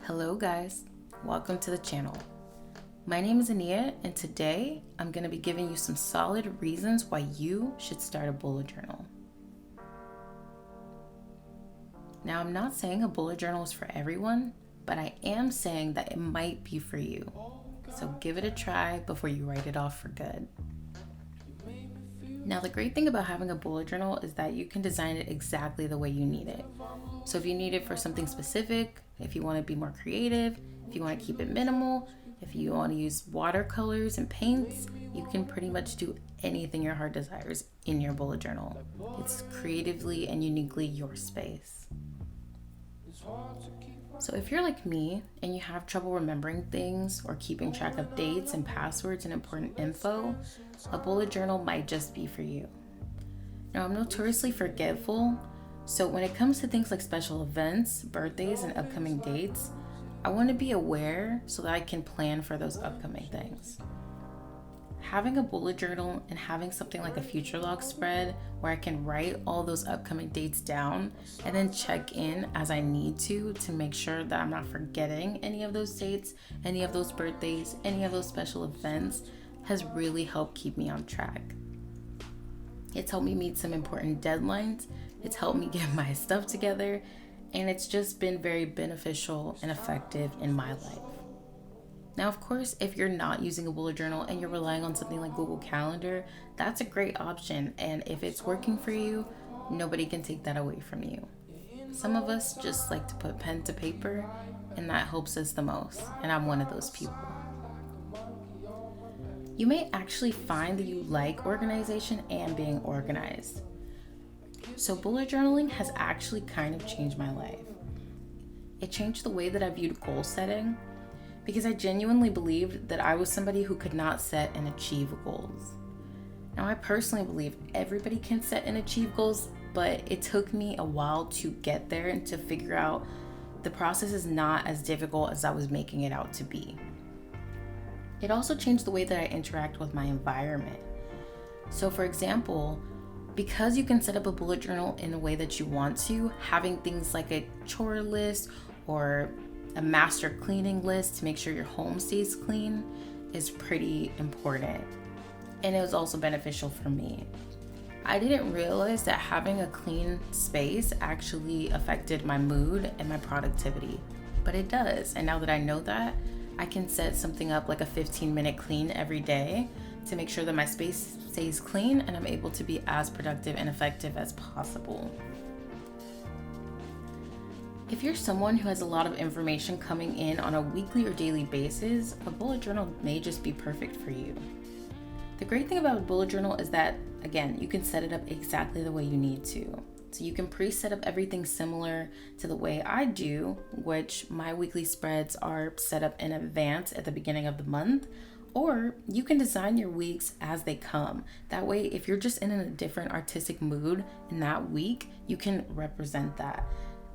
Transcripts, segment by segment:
Hello guys, welcome to the channel. My name is Ania, and today I'm going to be giving you some solid reasons why you should start a bullet journal. Now, I'm not saying a bullet journal is for everyone, but I am saying that it might be for you. So give it a try before you write it off for good. Now, the great thing about having a bullet journal is that you can design it exactly the way you need it. So if you need it for something specific, if you want to be more creative, if you want to keep it minimal, if you want to use watercolors and paints, you can pretty much do anything your heart desires in your bullet journal. It's creatively and uniquely your space. So if you're like me and you have trouble remembering things or keeping track of dates and passwords and important info, a bullet journal might just be for you. Now, I'm notoriously forgetful, so when it comes to things like special events, birthdays, and upcoming dates, I want to be aware so that I can plan for those upcoming things. Having a bullet journal and having something like a future log spread where I can write all those upcoming dates down and then check in as I need to make sure that I'm not forgetting any of those dates, any of those birthdays, any of those special events has really helped keep me on track. It's helped me meet some important deadlines, it's helped me get my stuff together, and it's just been very beneficial and effective in my life. Now, of course, if you're not using a bullet journal and you're relying on something like Google Calendar, that's a great option. And if it's working for you, nobody can take that away from you. Some of us just like to put pen to paper, and that helps us the most. And I'm one of those people. You may actually find that you like organization and being organized. So bullet journaling has actually kind of changed my life. It changed the way that I viewed goal setting, because I genuinely believed that I was somebody who could not set and achieve goals. Now, I personally believe everybody can set and achieve goals, but it took me a while to get there and to figure out the process is not as difficult as I was making it out to be. It also changed the way that I interact with my environment. So for example, because you can set up a bullet journal in the way that you want to, having things like a chore list or a master cleaning list to make sure your home stays clean is pretty important. And it was also beneficial for me. I didn't realize that having a clean space actually affected my mood and my productivity, but it does. And now that I know that, I can set something up like a 15-minute clean every day to make sure that my space stays clean and I'm able to be as productive and effective as possible. If you're someone who has a lot of information coming in on a weekly or daily basis, a bullet journal may just be perfect for you. The great thing about a bullet journal is that, again, you can set it up exactly the way you need to. So you can pre-set up everything similar to the way I do, which my weekly spreads are set up in advance at the beginning of the month, or you can design your weeks as they come. That way, if you're just in a different artistic mood in that week, you can represent that.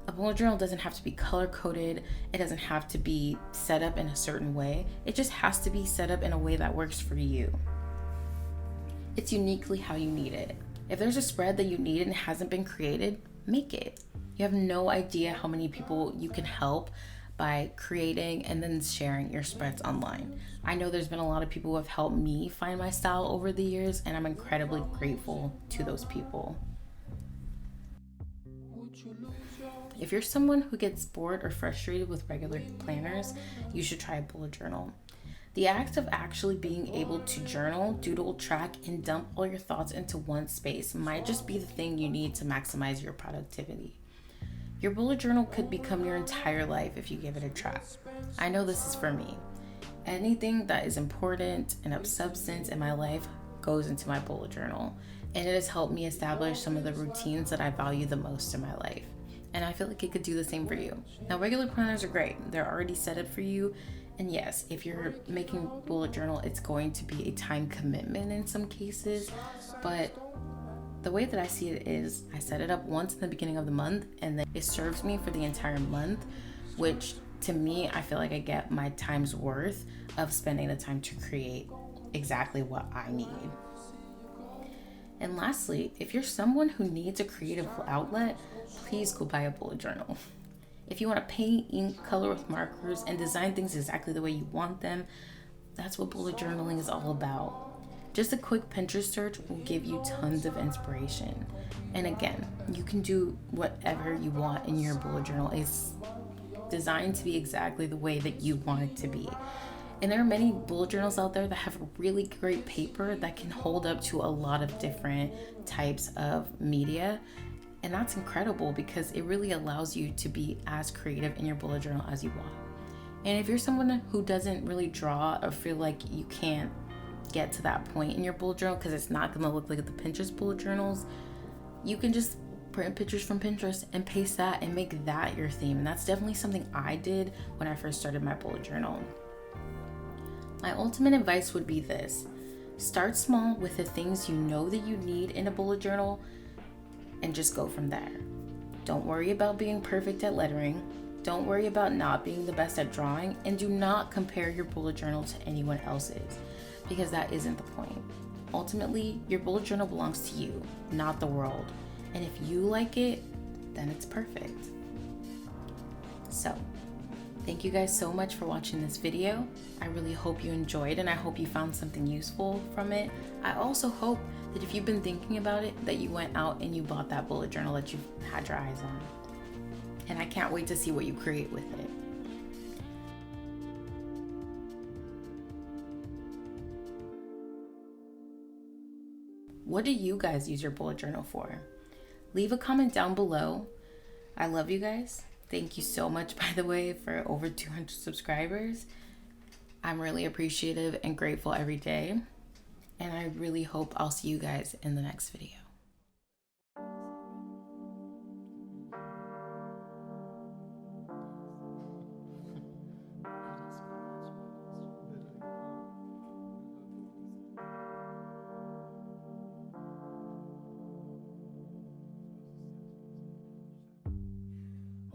A bullet journal doesn't have to be color-coded. It doesn't have to be set up in a certain way. It just has to be set up in a way that works for you. It's uniquely how you need it. If there's a spread that you need and hasn't been created, make it. You have no idea how many people you can help by creating and then sharing your spreads online. I know there's been a lot of people who have helped me find my style over the years, and I'm incredibly grateful to those people. If you're someone who gets bored or frustrated with regular planners, you should try a bullet journal. The act of actually being able to journal, doodle, track, and dump all your thoughts into one space might just be the thing you need to maximize your productivity. Your bullet journal could become your entire life if you give it a try. I know this is for me. Anything that is important and of substance in my life goes into my bullet journal, and it has helped me establish some of the routines that I value the most in my life. And I feel like it could do the same for you. Now, regular planners are great. They're already set up for you. And yes, if you're making bullet journal, it's going to be a time commitment in some cases. But the way that I see it is I set it up once in the beginning of the month, and then it serves me for the entire month, which to me, I feel like I get my time's worth of spending the time to create exactly what I need. And lastly, if you're someone who needs a creative outlet, please go buy a bullet journal. If you want to paint, ink, color with markers, and design things exactly the way you want them, that's what bullet journaling is all about. Just a quick Pinterest search will give you tons of inspiration. And again, you can do whatever you want in your bullet journal. It's designed to be exactly the way that you want it to be. And there are many bullet journals out there that have really great paper that can hold up to a lot of different types of media. And that's incredible because it really allows you to be as creative in your bullet journal as you want. And if you're someone who doesn't really draw or feel like you can't get to that point in your bullet journal because it's not going to look like the Pinterest bullet journals, you can just print pictures from Pinterest and paste that and make that your theme. And that's definitely something I did when I first started my bullet journal. My ultimate advice would be this: start small with the things you know that you need in a bullet journal and just go from there. Don't worry about being perfect at lettering. Don't worry about not being the best at drawing, and do not compare your bullet journal to anyone else's, because that isn't the point. Ultimately, your bullet journal belongs to you, not the world. And if you like it, then it's perfect. So, thank you guys so much for watching this video. I really hope you enjoyed, and I hope you found something useful from it. I also hope that if you've been thinking about it, that you went out and you bought that bullet journal that you've had your eyes on. And I can't wait to see what you create with it. What do you guys use your bullet journal for? Leave a comment down below. I love you guys. Thank you so much, by the way, for over 200 subscribers. I'm really appreciative and grateful every day. And I really hope I'll see you guys in the next video.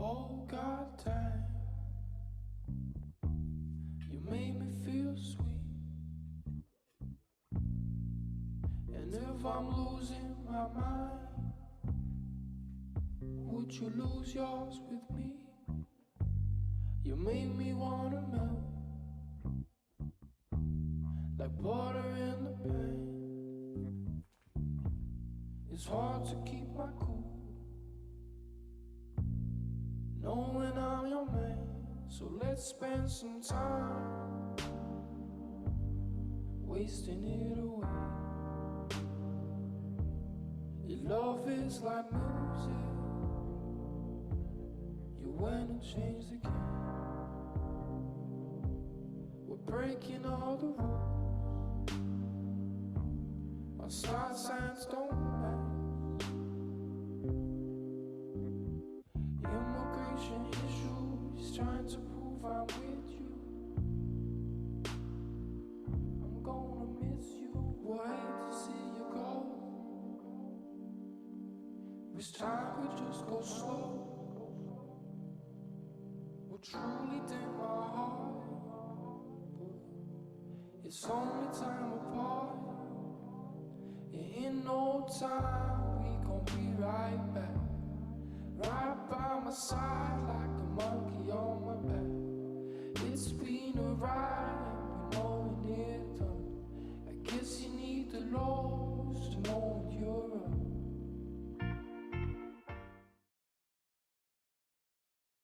Oh God, damn, you made me feel sweet. And if I'm losing my mind, would you lose yours with me? You make me wanna melt like butter in the pan. It's hard to keep my cool, knowing I'm your man. So let's spend some time wasting it away. Your love is like music, you went and changed the game. We're breaking all the rules, my star signs don't match. Immigration issues, trying to prove I'm with you. I'm gonna miss you, would hate to see you go. Wish time could just go slow, would truly dim my heart. It's only time apart, and in no time we gon' be right back. Right by my side like a monkey on my back. It's been a ride and we knowing it